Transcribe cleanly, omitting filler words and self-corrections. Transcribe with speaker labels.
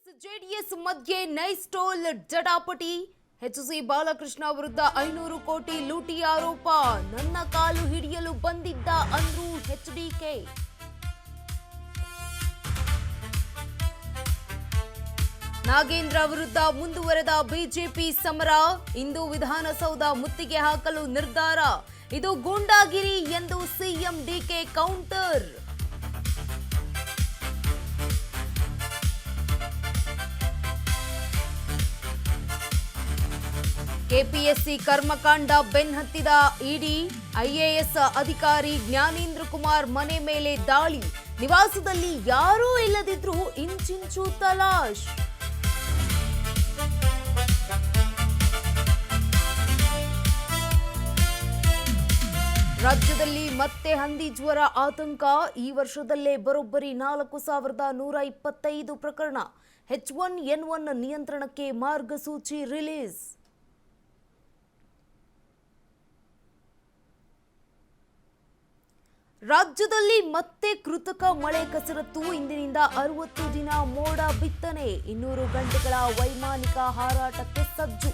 Speaker 1: JDS ಮಧ್ಯೆ ನೈಸ್ಟೋಲ್ ಜಟಾಪಟಿ. H C Balakrishna ವಿರುದ್ಧ 500 ಕೋಟಿ ಲೂಟಿ ಆರೋಪ. ನನ್ನ ಕಾಲು ಹಿಡಿಯಲು ಬಂದಿದ್ದ ಅಂದ್ರು ಎಚ್ಡಿಕೆ. ನಾಗೇಂದ್ರ ವಿರುದ್ಧ ಮುಂದುವರೆದ ಬಿಜೆಪಿ ಸಮರ. ಇಂದು ವಿಧಾನಸೌಧ ಮುತ್ತಿಗೆ ಹಾಕಲು ನಿರ್ಧಾರ. ಇದು ಗೂಂಡಾಗಿರಿ ಎಂದು ಸಿಎಂ ಡಿಕೆ ಕೌಂಟರ್. ಕೆಪಿಎಸ್ಸಿ ಕರ್ಮಕಾಂಡ ಬೆನ್ನಹತ್ತಿದ ಇಡಿ. ಐಎಎಸ್ ಅಧಿಕಾರಿ ಜ್ಞಾನೇಂದ್ರ ಕುಮಾರ್ ಮನೆ ಮೇಲೆ ದಾಳಿ. ನಿವಾಸದಲ್ಲಿ ಯಾರೂ ಇಲ್ಲದಿದ್ರೂ ಇಂಚಿಂಚು ತಲಾಶ್. ರಾಜ್ಯದಲ್ಲಿ ಮತ್ತೆ ಹಂದಿ ಜ್ವರ ಆತಂಕ. ಈ ವರ್ಷದಲ್ಲೇ ಬರೋಬ್ಬರಿ 4125 ಪ್ರಕರಣ. H1N1 ನಿಯಂತ್ರಣಕ್ಕೆ ಮಾರ್ಗಸೂಚಿ ರಿಲೀಸ್. ರಾಜ್ಯದಲ್ಲಿ ಮತ್ತೆ ಕೃತಕ ಮಳೆ ಕಸರತ್ತು. ಇಂದಿನಿಂದ 60 ದಿನ ಮೋಡ ಬಿತ್ತನೆ. 200 ಗಂಟೆಗಳ ವೈಮಾನಿಕ ಹಾರಾಟಕ್ಕೆ ಸಜ್ಜು.